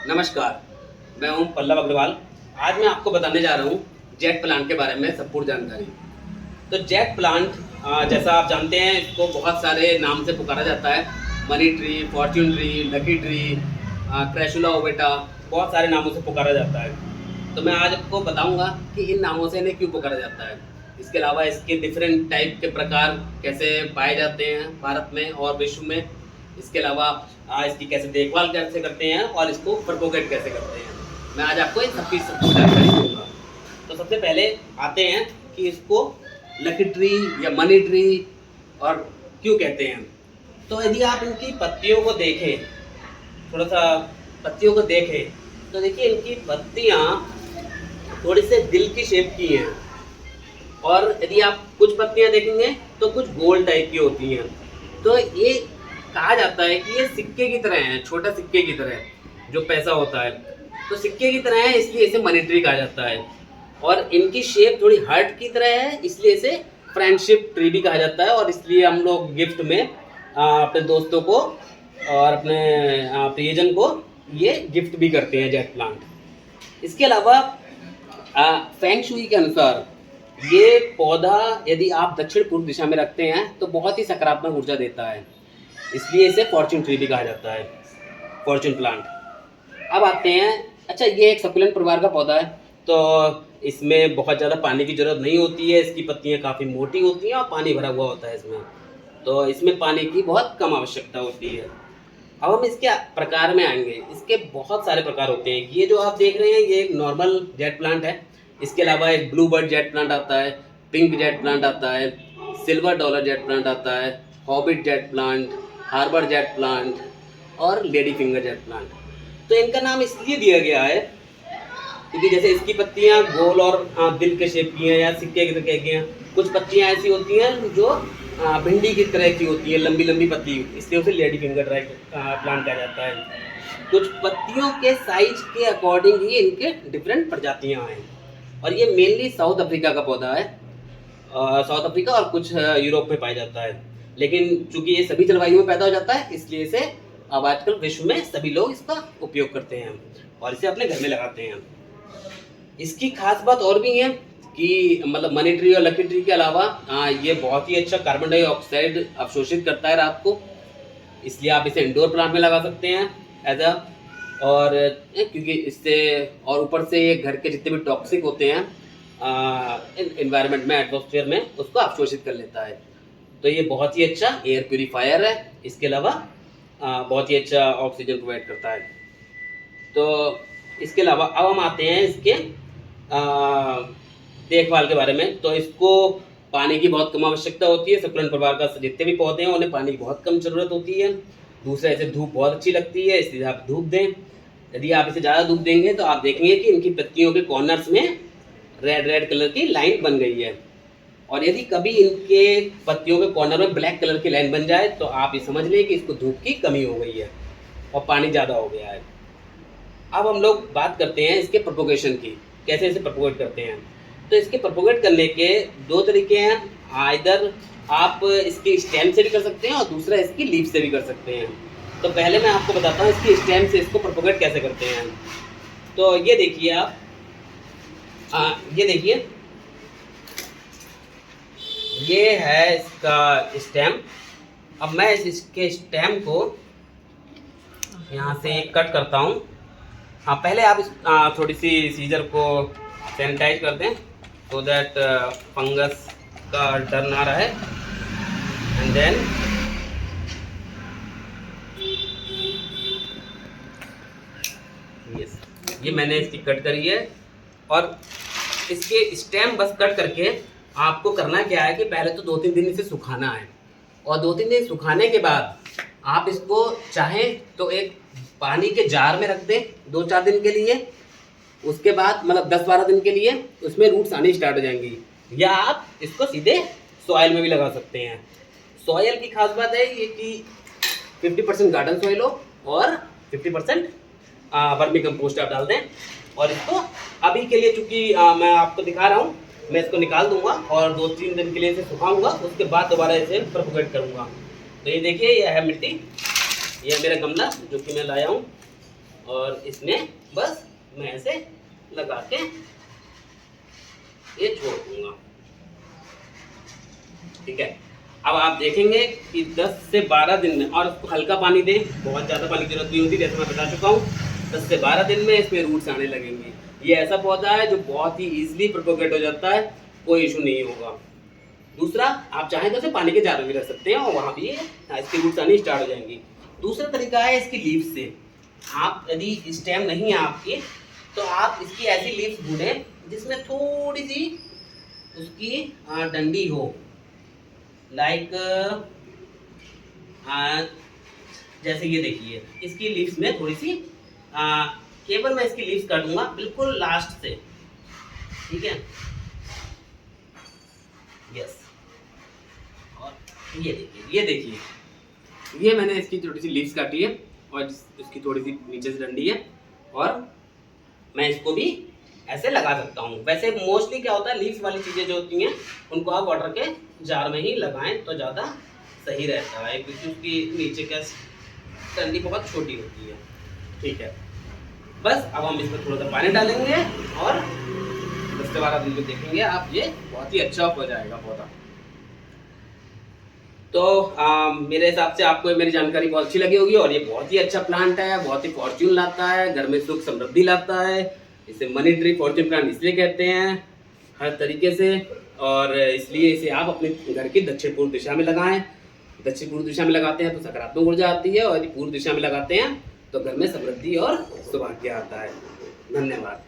नमस्कार, मैं हूं पल्लव अग्रवाल। आज मैं आपको बताने जा रहा हूं जेट प्लांट के बारे में संपूर्ण जानकारी। तो जेट प्लांट जैसा आप जानते हैं, इसको बहुत सारे नाम से पुकारा जाता है। Money tree, fortune tree, lucky tree, crassula ovata, बहुत सारे नामों से पुकारा जाता है। तो मैं आज आपको बताऊंगा कि इन नामों से इन्हें क्यों पुकारा जाता है। इसके अलावा इसके डिफरेंट टाइप के प्रकार कैसे पाए जाते हैं भारत में और विश्व में। इसके अलावा इसकी कैसे देखभाल कैसे करते हैं और इसको प्रोपोगेट कैसे करते हैं, मैं आज आपको इन सबकी जानकारी दूंगा। तो सबसे पहले आते हैं कि इसको लकी ट्री या मनी ट्री और क्यों कहते हैं। तो यदि आप इनकी पत्तियों को देखें, थोड़ा सा पत्तियों को देखें, तो देखिए इनकी पत्तियाँ थोड़ी से दिल की शेप की हैं। और यदि आप कुछ पत्तियाँ देखेंगे तो कुछ गोल टाइप की होती हैं। तो ये कहा जाता है कि ये सिक्के की तरह है, छोटा सिक्के की तरह जो पैसा होता है, तो सिक्के की तरह है, इसलिए इसे मनी ट्री कहा जाता है। और इनकी शेप थोड़ी हार्ट की तरह है, इसलिए इसे फ्रेंडशिप ट्री भी कहा जाता है। और इसलिए हम लोग गिफ्ट में अपने दोस्तों को और अपने प्रियजन को ये गिफ्ट भी करते हैं जेट प्लांट। इसके अलावा फेंग शुई के अनुसार ये पौधा यदि आप दक्षिण पूर्व दिशा में रखते हैं तो बहुत ही सकारात्मक ऊर्जा देता है, इसलिए इसे फॉर्च्यून ट्री भी कहा जाता है, फॉर्च्यून प्लांट। अब आते हैं, अच्छा ये एक सकुलेंट परिवार का पौधा है, तो इसमें बहुत ज़्यादा पानी की ज़रूरत नहीं होती है। इसकी पत्तियां काफ़ी मोटी होती हैं और पानी भरा हुआ होता है इसमें, तो इसमें पानी की बहुत कम आवश्यकता होती है। अब हम इसके प्रकार में आएंगे। इसके बहुत सारे प्रकार होते हैं। ये जो आप देख रहे हैं ये एक नॉर्मल जेट प्लांट है। इसके अलावा एक ब्लू बर्ड जेट प्लांट आता है, पिंक जेट प्लांट आता है, सिल्वर डॉलर जेट प्लांट आता है, hobbit jet plant, harbour jet plant और लेडी फिंगर जेट प्लांट। तो इनका नाम इसलिए दिया गया है क्योंकि जैसे इसकी पत्तियां गोल और दिल के शेप की हैं या सिक्के की तरह की हैं। कुछ पत्तियां ऐसी होती हैं जो भिंडी की तरह की होती है, लंबी लंबी पत्ती, इसलिए उसे लेडी फिंगर प्लांट कहा जाता है। कुछ पत्तियों के साइज के अकॉर्डिंग ही इनके डिफरेंट प्रजातियां हैं। और ये मेनली साउथ अफ्रीका का पौधा है, साउथ अफ्रीका और कुछ यूरोप में पाया जाता है। लेकिन चूंकि ये सभी जलवायु में पैदा हो जाता है, इसलिए इसे अब आजकल विश्व में सभी लोग इसका उपयोग करते हैं और इसे अपने घर में लगाते हैं। इसकी खास बात और भी है कि मतलब मनी ट्री और लकी ट्री के अलावा ये बहुत ही अच्छा कार्बन डाइऑक्साइड अवशोषित करता है रात को, इसलिए आप इसे इंडोर प्लांट में लगा सकते हैं एज अ। और क्योंकि इससे और ऊपर से ये घर के जितने भी टॉक्सिक होते हैं एनवायरनमेंट में, एटमॉस्फेयर में, उसको अवशोषित कर लेता है। तो ये बहुत ही अच्छा एयर प्यूरीफायर है। इसके अलावा बहुत ही अच्छा ऑक्सीजन प्रोवाइड करता है। तो इसके अलावा अब हम आते हैं इसके देखभाल के बारे में। तो इसको पानी की बहुत कम आवश्यकता होती है। सकुलेंट परिवार का जितने भी पौधे हैं उन्हें पानी की बहुत कम ज़रूरत होती है। दूसरा, इसे धूप बहुत अच्छी लगती है, इसलिए आप धूप दें। यदि आप इसे ज़्यादा धूप देंगे तो आप देखेंगे कि इनकी पत्तियों के कॉर्नर्स में रेड रेड कलर की लाइन बन गई है। और यदि कभी इनके पत्तियों के कॉर्नर में ब्लैक कलर की लाइन बन जाए तो आप ये समझ लें कि इसको धूप की कमी हो गई है और पानी ज़्यादा हो गया है। अब हम लोग बात करते हैं इसके प्रोपोगेशन की, कैसे इसे प्रोपोगेट करते हैं। तो इसके प्रोपोगेट करने के दो तरीके हैं। आइदर आप इसकी स्टेम से भी कर सकते हैं और दूसरा इसकी लीफ से भी कर सकते हैं। तो पहले मैं आपको बताता हूँ इसकी स्टेम से इसको प्रोपोगेट कैसे करते हैं। तो ये देखिए आप, ये देखिए, ये है इसका स्टेम। अब मैं इसके स्टेम को यहाँ से कट करता हूँ। पहले आप इस थोड़ी सी सीजर को सैनिटाइज कर दें सो दैट फंगस का डर ना रहे। एंड देन यस, ये मैंने इसकी कट करी है। और इसके स्टेम बस कट करके आपको करना क्या है कि पहले तो 2-3 दिन इसे सुखाना है। और 2-3 दिन सुखाने के बाद आप इसको चाहें तो एक पानी के जार में रख दें 2-4 दिन के लिए। उसके बाद मतलब 10-12 दिन के लिए उसमें रूट्स आनी स्टार्ट हो जाएंगी। या आप इसको सीधे सॉइल में भी लगा सकते हैं। सॉइल की खास बात है ये कि 50% गार्डन सॉइल हो और 50% वर्मी कंपोस्ट आप डाल दें। और इसको अभी के लिए चूँकि मैं आपको दिखा रहा हूँ, मैं इसको निकाल दूंगा और 2-3 दिन के लिए इसे सुखाऊंगा, उसके बाद दोबारा इसे प्रोपोगेट करूंगा। तो ये देखिए, ये है मिट्टी, ये है मेरा गमला जो कि मैं लाया हूँ। और इसमें बस मैं ऐसे लगा के ये छोड़ दूंगा। ठीक है, अब आप देखेंगे कि 10 से 12 दिन में, और उसको हल्का पानी दें, बहुत ज़्यादा पानी की जरूरत नहीं होती, जैसे मैं बता चुका हूँ। 10 से 12 दिन में इसमें रूट्स आने लगेंगे। ये ऐसा पौधा है जो बहुत ही ईजिली प्रोपोगेट हो जाता है, कोई इशू नहीं होगा। दूसरा, आप चाहें तो इसे पानी के जार में भी रख सकते हैं और वहाँ भी इसकी रूट्स आनी स्टार्ट हो जाएंगी। दूसरा तरीका है इसकी लीव्स से। आप यदि स्टेम नहीं है आपकी, तो आप इसकी ऐसी लीव्स ढूंढें जिसमें थोड़ी सी उसकी डंडी हो, लाइक जैसे ये देखिए, इसकी लीव्स में थोड़ी सी केवल मैं इसकी लीव्स काटूंगा बिल्कुल लास्ट से। ठीक है, यस। और ये देखिए ये मैंने इसकी थोड़ी सी लीव्स काटी है और इसकी थोड़ी सी नीचे से डंडी है, और मैं इसको भी ऐसे लगा सकता हूँ। वैसे मोस्टली क्या होता है, लीव्स वाली चीज़ें जो होती हैं उनको आप वाटर के जार में ही लगाएं तो ज़्यादा सही रहता है, क्योंकि उसकी नीचे का डंडी बहुत छोटी होती है। ठीक है, बस अब हम इसमें थोड़ा सा पानी डालेंगे और 10 से 12 दिन में देखेंगे आप, ये बहुत ही अच्छा हो जाएगा पौधा। तो मेरे हिसाब से आपको मेरी जानकारी बहुत अच्छी लगी होगी, और ये बहुत ही अच्छा प्लांट है, बहुत ही फॉर्च्यून लाता है, घर में सुख समृद्धि लाता है। इसे मनी ट्री फॉर्च्यून प्लांट इसलिए कहते हैं हर तरीके से, और इसलिए इसे आप अपने घर की दक्षिण पूर्व दिशा में लगाएं। दक्षिण पूर्व दिशा में लगाते हैं तो सकारात्मक ऊर्जा आती है, और यदि पूर्व दिशा में लगाते हैं तो घर में समृद्धि और सौभाग्य आता है। धन्यवाद।